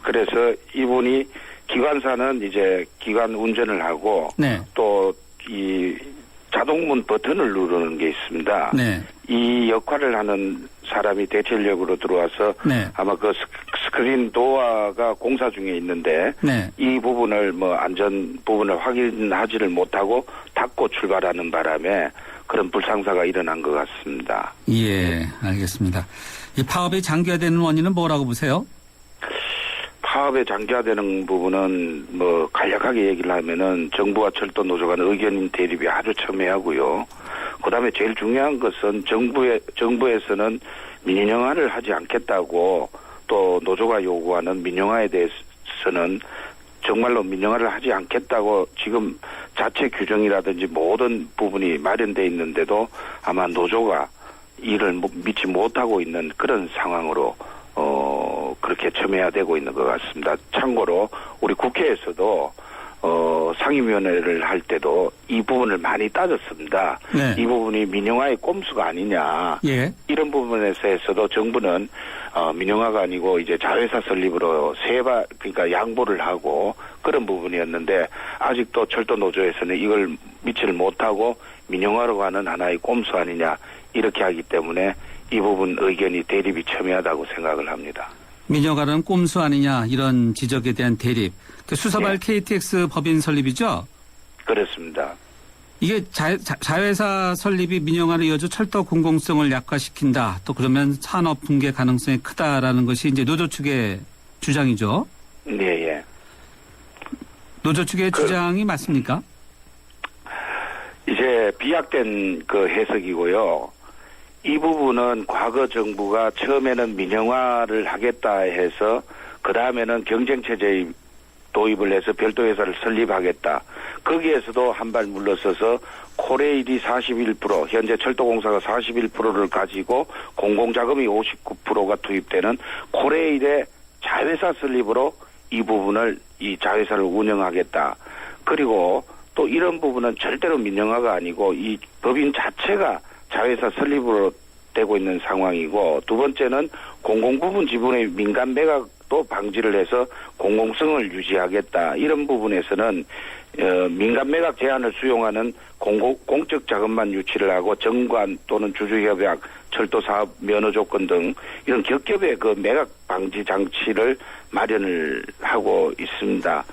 그래서 이분이 기관사는 이제 기관 운전을 하고 네. 또 이 자동문 버튼을 누르는 게 있습니다. 네. 이 역할을 하는 사람이 대체 인력으로 들어와서 네. 아마 스크린 도어가 공사 중에 있는데 네. 이 부분을 안전 부분을 확인하지를 못하고 닫고 출발하는 바람에 그런 불상사가 일어난 것 같습니다. 예, 알겠습니다. 이 파업이 장기화되는 원인은 뭐라고 보세요? 파업에 장기화되는 부분은 간략하게 얘기를 하면은 정부와 철도 노조 간 의견 대립이 아주 첨예하고요. 그다음에 제일 중요한 것은 정부에서는 민영화를 하지 않겠다고 또 노조가 요구하는 민영화에 대해서는 정말로 민영화를 하지 않겠다고 지금 자체 규정이라든지 모든 부분이 마련돼 있는데도 아마 노조가 이를 믿지 못하고 있는 그런 상황으로 그렇게 첨예화되고 있는 것 같습니다. 참고로 우리 국회에서도 상임위원회를 할 때도 이 부분을 많이 따졌습니다. 네. 이 부분이 민영화의 꼼수가 아니냐. 예. 이런 부분에서도 정부는 민영화가 아니고 이제 자회사 설립으로 그러니까 양보를 하고 그런 부분이었는데 아직도 철도 노조에서는 이걸 미치를 못하고 민영화로 가는 하나의 꼼수 아니냐 이렇게 하기 때문에 이 부분 의견이 대립이 첨예하다고 생각을 합니다. 민영화는 꼼수 아니냐 이런 지적에 대한 대립. 수서발 KTX 법인 설립이죠? 그렇습니다. 이게 자회사 설립이 민영화로 이어져 철도 공공성을 약화시킨다. 또 그러면 산업 붕괴 가능성이 크다라는 것이 이제 노조 측의 주장이죠. 네, 예. 노조 측의 주장이 맞습니까? 이제 비약된 그 해석이고요. 이 부분은 과거 정부가 처음에는 민영화를 하겠다 해서 그 다음에는 경쟁체제 도입을 해서 별도 회사를 설립하겠다. 거기에서도 한 발 물러서서 코레일이 41%, 현재 철도공사가 41%를 가지고 공공자금이 59%가 투입되는 코레일의 자회사 설립으로 이 부분을 이 자회사를 운영하겠다. 그리고 또 이런 부분은 절대로 민영화가 아니고 이 법인 자체가 자회사 설립으로 되고 있는 상황이고 두 번째는 공공부분 지분의 민간 매각도 방지를 해서 공공성을 유지하겠다. 이런 부분에서는 민간 매각 제한을 수용하는 공적 자금만 유치를 하고 정관 또는 주주협약, 철도사업 면허 조건 등 이런 겹겹의 그 매각 방지 장치를 마련을 하고 있습니다.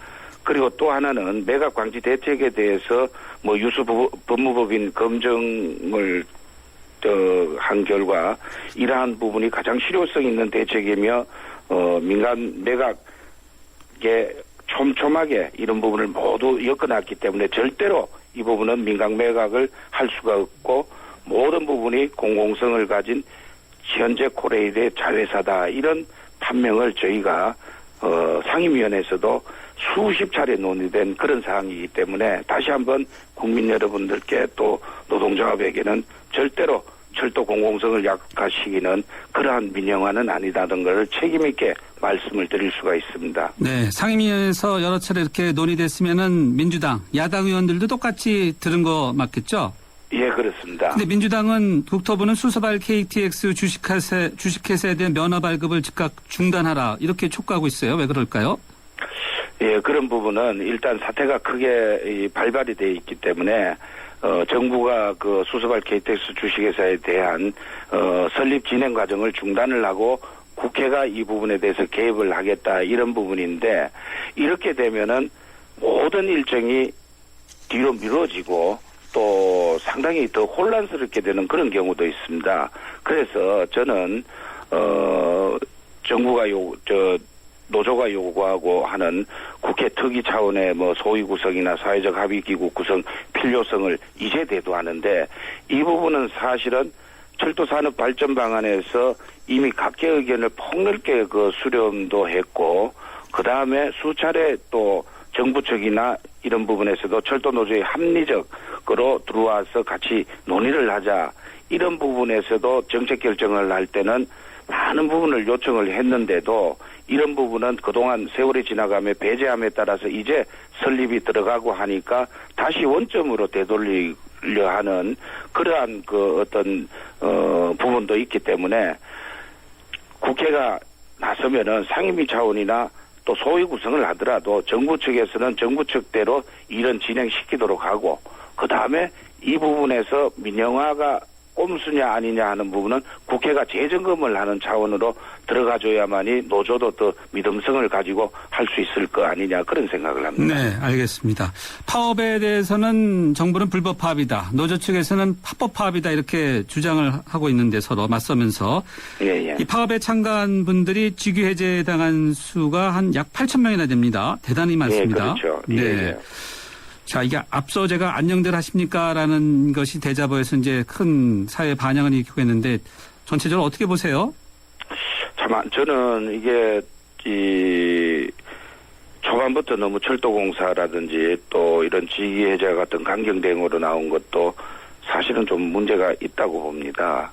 그리고 또 하나는 매각 방지 대책에 대해서 뭐 유수 법무법인 검증을 한 결과 이러한 부분이 가장 실효성 있는 대책이며 민간 매각에 촘촘하게 이런 부분을 모두 엮어놨기 때문에 절대로 이 부분은 민간 매각을 할 수가 없고 모든 부분이 공공성을 가진 현재 코레일의 자회사다. 이런 판명을 저희가 상임위원회에서도 수십 차례 논의된 그런 사항이기 때문에 다시 한번 국민 여러분들께 또 노동조합에게는 절대로 철도 공공성을 약화시키는 그러한 민영화는 아니다는 것을 책임 있게 말씀을 드릴 수가 있습니다. 네, 상임위에서 여러 차례 이렇게 논의됐으면은 민주당, 야당 의원들도 똑같이 들은 거 맞겠죠? 예, 그렇습니다. 근데 민주당은 국토부는 수서발 KTX 주식회사에 대한 면허 발급을 즉각 중단하라 이렇게 촉구하고 있어요. 왜 그럴까요? 예, 그런 부분은 일단 사태가 크게 발발이 돼 있기 때문에 정부가 그 수서발 KTX 주식회사에 대한 설립 진행 과정을 중단을 하고 국회가 이 부분에 대해서 개입을 하겠다 이런 부분인데 이렇게 되면은 모든 일정이 뒤로 미뤄지고 또 상당히 더 혼란스럽게 되는 그런 경우도 있습니다. 그래서 저는 정부가 노조가 요구하고 하는 국회 특위 차원의 뭐 소위 구성이나 사회적 합의 기구 구성 필요성을 이제 대두하는데 이 부분은 사실은 철도산업 발전 방안에서 이미 각계 의견을 폭넓게 그 수렴도 했고 그 다음에 수차례 또 정부 측이나 이런 부분에서도 철도 노조의 합리적으로 들어와서 같이 논의를 하자 이런 부분에서도 정책 결정을 할 때는 많은 부분을 요청을 했는데도 이런 부분은 그동안 세월이 지나가며 배제함에 따라서 이제 설립이 들어가고 하니까 다시 원점으로 되돌리려 하는 그러한 그 어떤 부분도 있기 때문에 국회가 나서면은 상임위 차원이나 또 소위 구성을 하더라도 정부 측에서는 정부 측대로 일은 진행시키도록 하고 그 다음에 이 부분에서 민영화가 꼼수냐 아니냐 하는 부분은 국회가 재점검을 하는 차원으로 들어가줘야만이 노조도 더 믿음성을 가지고 할 수 있을 거 아니냐 그런 생각을 합니다. 네, 알겠습니다. 파업에 대해서는 정부는 불법 파업이다. 노조 측에서는 합법 파업이다 이렇게 주장을 하고 있는데 서로 맞서면서 예. 이 파업에 참가한 분들이 직위 해제당한 수가 한 약 8,000명이나 됩니다. 대단히 많습니다. 예, 그렇죠. 네. 예. 자, 이게 앞서 제가 안녕들 하십니까? 라는 것이 대자보에서 이제 큰 사회 반향을 일으키고 있는데 전체적으로 어떻게 보세요? 참, 저는 이게, 초반부터 너무 철도공사라든지 또 이런 직위해제 같은 강경 대응으로 나온 것도 사실은 좀 문제가 있다고 봅니다.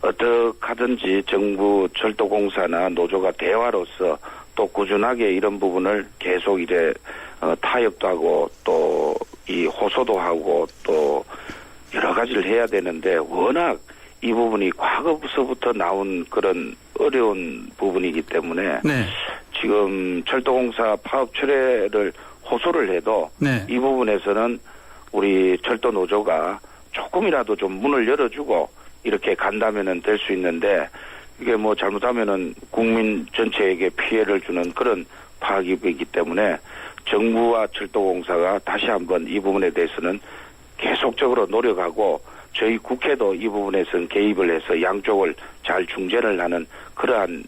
어떻게 하든지 정부 철도공사나 노조가 대화로서 또 꾸준하게 이런 부분을 계속 이제 타협도 하고 또 이 호소도 하고 또 여러 가지를 해야 되는데 워낙 이 부분이 과거서부터 나온 그런 어려운 부분이기 때문에 네. 지금 철도공사 파업 철회를 호소를 해도 네. 이 부분에서는 우리 철도 노조가 조금이라도 좀 문을 열어주고 이렇게 간다면은 될 수 있는데 이게 뭐 잘못하면은 국민 전체에게 피해를 주는 그런 파업이기 때문에 정부와 철도공사가 다시 한번 이 부분에 대해서는 계속적으로 노력하고 저희 국회도 이 부분에서는 개입을 해서 양쪽을 잘 중재를 하는 그러한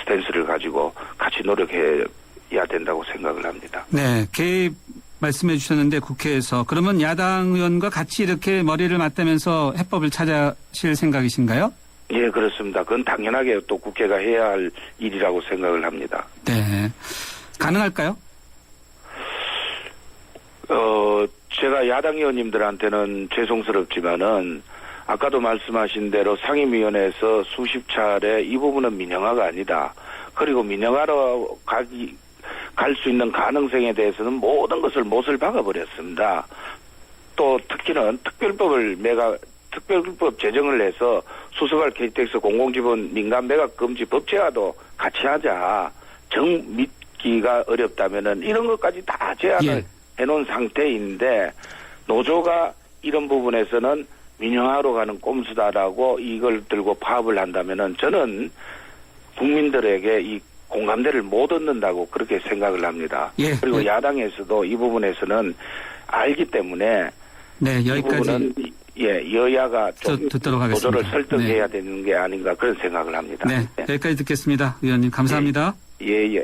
스탠스를 가지고 같이 노력해야 된다고 생각을 합니다. 네, 개입 말씀해 주셨는데 국회에서 그러면 야당 의원과 같이 이렇게 머리를 맞대면서 해법을 찾으실 생각이신가요? 예, 그렇습니다. 그건 당연하게 또 국회가 해야 할 일이라고 생각을 합니다. 네, 가능할까요? 제가 야당 의원님들한테는 죄송스럽지만은 아까도 말씀하신 대로 상임위원회에서 수십 차례 이 부분은 민영화가 아니다. 그리고 민영화로 갈 수 있는 가능성에 대해서는 모든 것을 못을 박아버렸습니다. 또 특히는 특별법 제정을 해서 수서발 KTX 공공지분 민간 매각 금지 법제화도 같이 하자. 정 믿기가 어렵다면은 이런 것까지 다 제안을 해놓은 상태인데 노조가 이런 부분에서는 민영화로 가는 꼼수다라고 이걸 들고 파업을 한다면은 저는 국민들에게 이 공감대를 못 얻는다고 그렇게 생각을 합니다. 예, 그리고 야당에서도 이 부분에서는 알기 때문에 네, 여기까지 이 부분은 여야가 좀 듣도록 하겠습니다. 노조를 설득해야 되는 게 아닌가 그런 생각을 합니다. 네, 여기까지 듣겠습니다. 의원님 감사합니다. 예.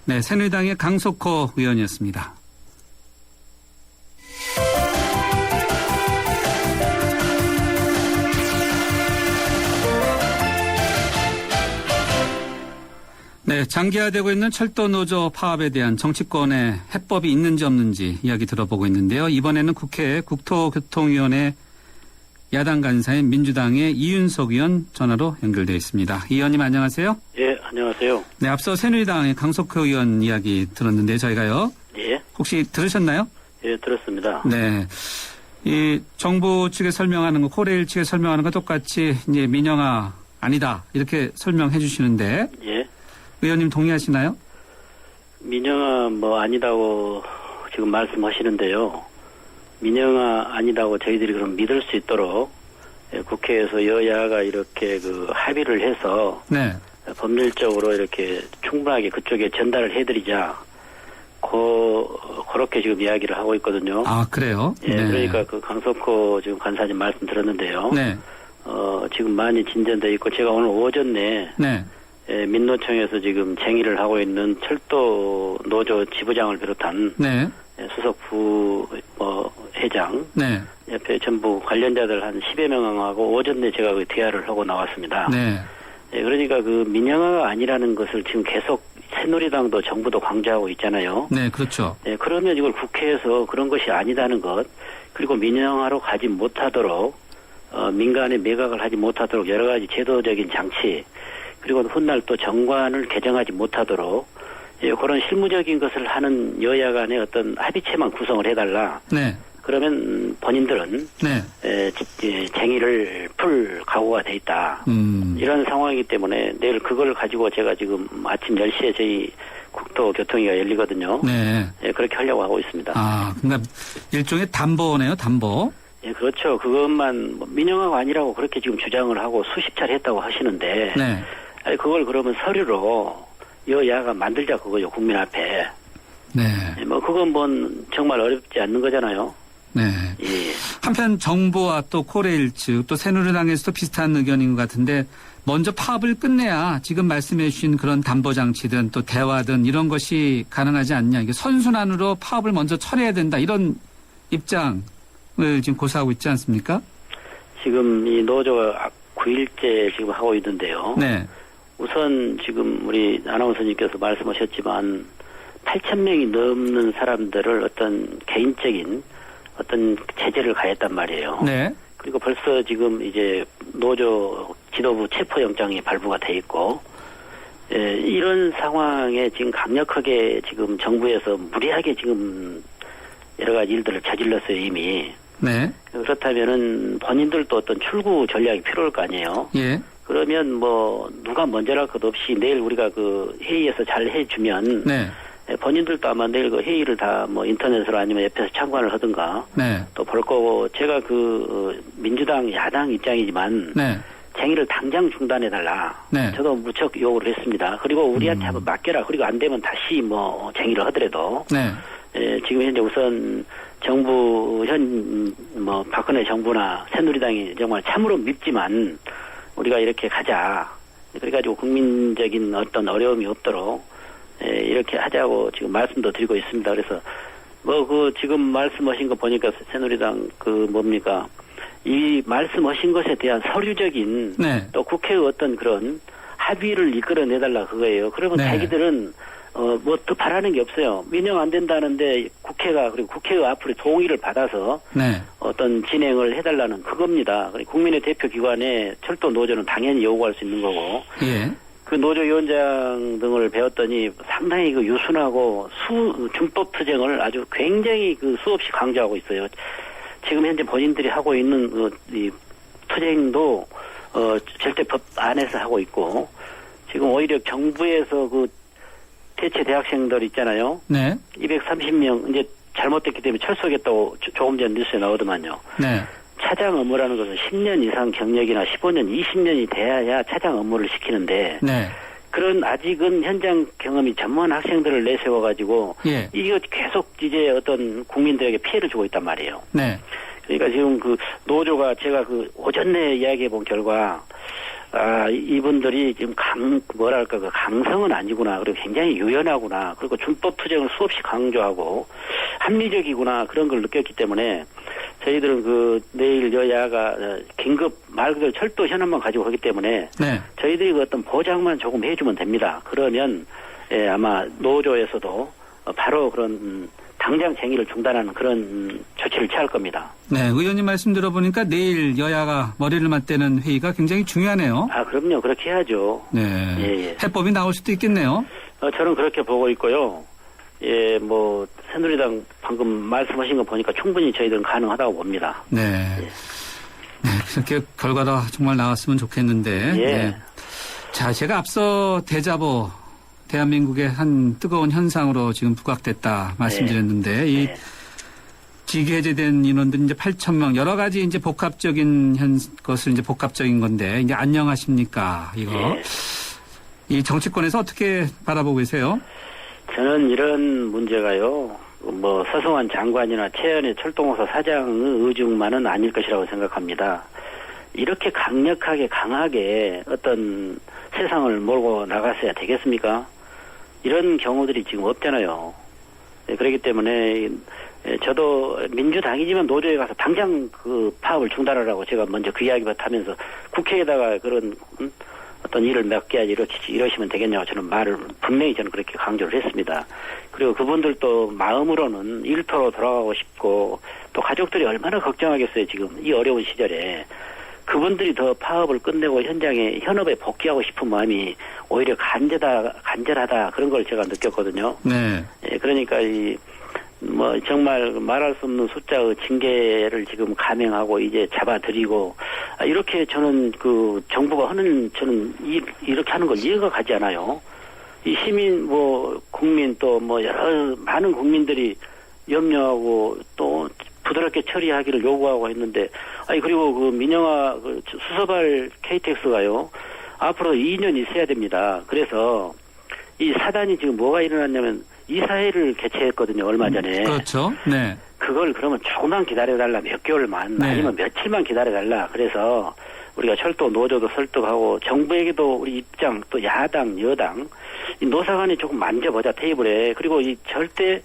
네, 새누리당의 강석호 의원이었습니다. 네, 장기화되고 있는 철도 노조 파업에 대한 정치권의 해법이 있는지 없는지 이야기 들어보고 있는데요. 이번에는 국회 국토교통위원회 야당 간사인 민주당의 이윤석 의원 전화로 연결되어 있습니다. 이 의원님 안녕하세요. 예, 안녕하세요. 네, 앞서 새누리당의 강석호 의원 이야기 들었는데 저희가요. 예. 혹시 들으셨나요? 예, 들었습니다. 네. 이 정부 측에 설명하는 거, 코레일 측에 설명하는 거 똑같이 이제 민영화 아니다 이렇게 설명해 주시는데 예. 의원님 동의하시나요? 민영화 뭐 아니다고 지금 말씀하시는데요. 민영화 아니다고 저희들이 그럼 믿을 수 있도록 국회에서 여야가 이렇게 그 합의를 해서 네. 법률적으로 이렇게 충분하게 그쪽에 전달을 해드리자. 그렇게 지금 이야기를 하고 있거든요. 아, 그래요? 예, 네. 그러니까 그 강석호 지금 간사님 말씀 들었는데요. 네. 지금 많이 진전돼 있고 제가 오늘 오전에 네. 민노총에서 지금 쟁의를 하고 있는 철도 노조 지부장을 비롯한 네. 수석 회장 네. 옆에 전부 관련자들 한 10여 명하고 오전에 제가 그 대화를 하고 나왔습니다. 네. 그러니까 그 민영화가 아니라는 것을 지금 계속 새누리당도 정부도 강조하고 있잖아요. 네, 그렇죠. 네, 그러면 이걸 국회에서 그런 것이 아니다는 것, 그리고 민영화로 가지 못하도록 민간에 매각을 하지 못하도록 여러 가지 제도적인 장치, 그리고 훗날 또 정관을 개정하지 못하도록 그런 실무적인 것을 하는 여야 간의 어떤 합의체만 구성을 해달라. 네. 그러면 본인들은 쟁의를 풀 각오가 돼 있다. 이런 상황이기 때문에 내일 그걸 가지고 제가 지금 아침 10시에 저희 국토교통위가 열리거든요. 네. 그렇게 하려고 하고 있습니다. 아, 그러니까 일종의 담보네요, 담보. 예, 그렇죠. 그것만 민영화가 아니라고 그렇게 지금 주장을 하고 수십 차례 했다고 하시는데 네. 아니, 그걸 그러면 서류로 여야가 만들자 그거요, 국민 앞에. 네. 뭐 그건 뭐 정말 어렵지 않는 거잖아요. 네. 예. 한편 정부와 또 코레일 측 또 새누리당에서도 비슷한 의견인 것 같은데 먼저 파업을 끝내야 지금 말씀해 주신 그런 담보장치든 또 대화든 이런 것이 가능하지 않냐. 이게 선순환으로 파업을 먼저 처리해야 된다. 이런 입장을 지금 고수하고 있지 않습니까? 지금 이 노조가 9일째 지금 하고 있는데요. 네. 우선 지금 우리 아나운서님께서 말씀하셨지만 8,000명이 넘는 사람들을 어떤 개인적인 어떤 제재를 가했단 말이에요. 네. 그리고 벌써 지금 이제 노조 지도부 체포영장이 발부가 돼 있고, 이런 상황에 지금 강력하게 지금 정부에서 무리하게 지금 여러 가지 일들을 저질렀어요, 이미. 네. 그렇다면은 본인들도 어떤 출구 전략이 필요할 거 아니에요. 예. 그러면 뭐 누가 먼저랄 것 없이 내일 우리가 그 회의에서 잘 해주면 네. 본인들도 아마 내일 그 회의를 다 뭐 인터넷으로 아니면 옆에서 참관을 하든가 네. 또 볼 거고 제가 그 민주당 야당 입장이지만 네. 쟁의를 당장 중단해달라. 네. 저도 무척 요구를 했습니다. 그리고 우리한테 한번 맡겨라. 그리고 안 되면 다시 뭐 쟁의를 하더라도 네. 지금 현재 우선 정부 뭐 박근혜 정부나 새누리당이 정말 참으로 밉지만 우리가 이렇게 가자. 그래가지고 국민적인 어떤 어려움이 없도록 이렇게 하자고 지금 말씀도 드리고 있습니다. 그래서 뭐 그 지금 말씀하신 거 보니까 새누리당 그 뭡니까 이 말씀하신 것에 대한 서류적인 네. 또 국회의 어떤 그런 합의를 이끌어내달라 그거예요. 그러면 네. 자기들은 뭐 더 바라는 게 없어요. 민영 안 된다는데 국회가 그리고 국회의 앞으로 동의를 받아서 네. 어떤 진행을 해달라는 그겁니다. 국민의 대표 기관에 철도 노조는 당연히 요구할 수 있는 거고. 예. 그 노조위원장 등을 배웠더니 상당히 그 유순하고 준법 투쟁을 아주 굉장히 그 수없이 강조하고 있어요. 지금 현재 본인들이 하고 있는 이 투쟁도 절대 법 안에서 하고 있고 지금 오히려 정부에서 그 대체 대학생들 있잖아요. 네. 230명 이제 잘못됐기 때문에 철수하겠다고 조금 전 뉴스에 나오더만요. 네. 차장 업무라는 것은 10년 이상 경력이나 15년, 20년이 돼야 차장 업무를 시키는데 네. 그런 아직은 현장 경험이 전무한 학생들을 내세워가지고 예. 이거 계속 이제 어떤 국민들에게 피해를 주고 있단 말이에요. 네. 그러니까 지금 그 노조가 제가 그 오전 내에 이야기해 본 결과 이분들이 지금 뭐랄까, 그 강성은 아니구나. 그리고 굉장히 유연하구나. 그리고 준법 투쟁을 수없이 강조하고 합리적이구나. 그런 걸 느꼈기 때문에 저희들은 그 내일 여야가 긴급 말 그대로 철도 현안만 가지고 가기 때문에 네. 저희들이 그 어떤 보장만 조금 해주면 됩니다. 그러면 아마 노조에서도 바로 그런 당장 쟁의를 중단하는 그런 조치를 취할 겁니다. 네, 의원님 말씀 들어보니까 내일 여야가 머리를 맞대는 회의가 굉장히 중요하네요. 그럼요. 그렇게 해야죠. 네. 예. 해법이 나올 수도 있겠네요. 저는 그렇게 보고 있고요. 예, 뭐 새누리당 방금 말씀하신 거 보니까 충분히 저희들은 가능하다고 봅니다. 네. 네, 그렇게 결과가 정말 나왔으면 좋겠는데. 예. 네. 자, 제가 앞서 대자보 대한민국의 한 뜨거운 현상으로 지금 부각됐다 말씀드렸는데 이 직위 해제된 인원들이 이제 8,000명 여러 가지 이제 복합적인 것을 이제 복합적인 건데 이제 안녕하십니까 이거 이 정치권에서 어떻게 바라보고 계세요? 저는 이런 문제가요. 뭐 서성한 장관이나 최현의 철도공사 사장의 의중만은 아닐 것이라고 생각합니다. 이렇게 강하게 어떤 세상을 몰고 나갔어야 되겠습니까? 이런 경우들이 지금 없잖아요. 그렇기 때문에 저도 민주당이지만 노조에 가서 당장 그 파업을 중단하라고 제가 먼저 그 이야기부터 하면서 국회에다가 그런 어떤 일을 맡겨야지 이러시면 되겠냐고 저는 말을 분명히 저는 그렇게 강조를 했습니다. 그리고 그분들도 마음으로는 일터로 돌아가고 싶고 또 가족들이 얼마나 걱정하겠어요. 지금 이 어려운 시절에. 그분들이 더 파업을 끝내고 현업에 복귀하고 싶은 마음이 오히려 간절하다 그런 걸 제가 느꼈거든요. 네. 예, 그러니까 뭐 정말 말할 수 없는 숫자의 징계를 지금 감행하고 이제 잡아들이고 이렇게 저는 그 정부가 하는 저는 이렇게 하는 걸 이해가 가지 않아요. 이 시민 국민 또 여러 많은 국민들이 염려하고 또 부드럽게 처리하기를 요구하고 했는데, 그리고 그 민영화 수서발 KTX가요, 앞으로 2년 있어야 됩니다. 그래서 이 사단이 지금 뭐가 일어났냐면 이사회를 개최했거든요, 얼마 전에. 그렇죠. 네. 그걸 그러면 조금만 기다려달라, 몇 개월만, 아니면 며칠만 기다려달라. 그래서 우리가 철도 노조도 설득하고 정부에게도 우리 입장, 또 야당, 여당, 이 노사간에 조금 만져보자, 테이블에. 그리고 이 절대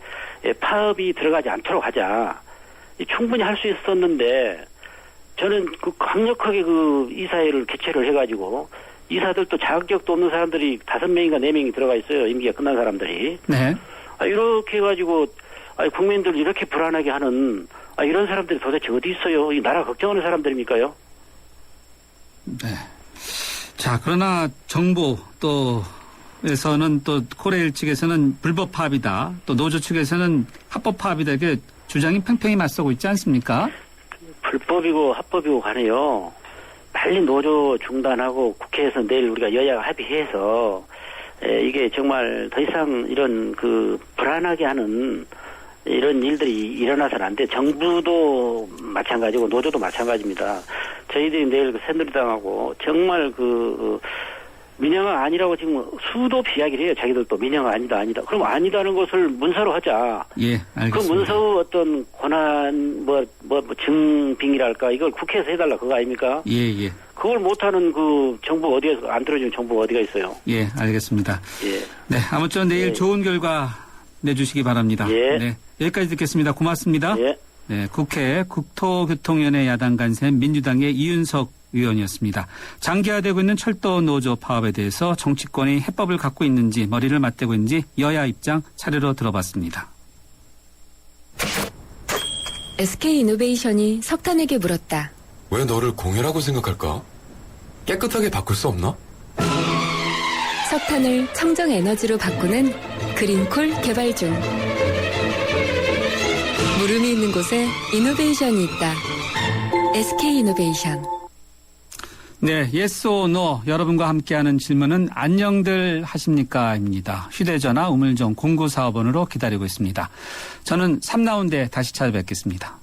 파업이 들어가지 않도록 하자. 충분히 할 수 있었는데 저는 그 강력하게 그 이사회를 개최를 해가지고 이사들도 자격도 없는 사람들이 5명인가 4명이 들어가 있어요. 임기가 끝난 사람들이. 네. 이렇게 해가지고 국민들 이렇게 불안하게 하는 이런 사람들이 도대체 어디 있어요? 이 나라 걱정하는 사람들입니까요? 네. 자, 그러나 정부 에서는 또 코레일 측에서는 불법 파업이다. 또 노조 측에서는 합법 파업이다. 이렇게 주장이 팽팽히 맞서고 있지 않습니까? 불법이고 합법이고 간에요. 빨리 노조 중단하고 국회에서 내일 우리가 여야가 합의해서 이게 정말 더 이상 이런 그 불안하게 하는 이런 일들이 일어나서는 안 돼. 정부도 마찬가지고 노조도 마찬가지입니다. 저희들이 내일 그 새누리당하고 정말 민영화 아니라고 지금 수도 없이 이야기를 해요. 자기들도 민영화 아니다. 그럼 아니다는 것을 문서로 하자. 예, 알겠습니다. 그 문서 어떤 권한 증빙이랄까 이걸 국회에서 해달라 그거 아닙니까? 예. 그걸 못하는 그 정부 어디에서 안 들어주는 정부가 어디가 있어요? 예, 알겠습니다. 예. 네, 아무쪼록 내일 좋은 결과 내주시기 바랍니다. 예. 네, 여기까지 듣겠습니다. 고맙습니다. 예. 네, 국회 국토교통위원회 야당 간셈 민주당의 이윤석 의원이었습니다. 장기화되고 있는 철도 노조 파업에 대해서 정치권이 해법을 갖고 있는지 머리를 맞대고 있는지 여야 입장 차례로 들어봤습니다. SK이노베이션이 석탄에게 물었다. 왜 너를 공유라고 생각할까? 깨끗하게 바꿀 수 없나? 석탄을 청정에너지로 바꾸는 그린콜 개발 중. 물음이 있는 곳에 이노베이션이 있다. SK이노베이션. 네, yes or no 여러분과 함께하는 질문은 안녕들 하십니까? 입니다. 휴대전화 우물정 0945번으로 기다리고 있습니다. 저는 3라운드에 다시 찾아뵙겠습니다.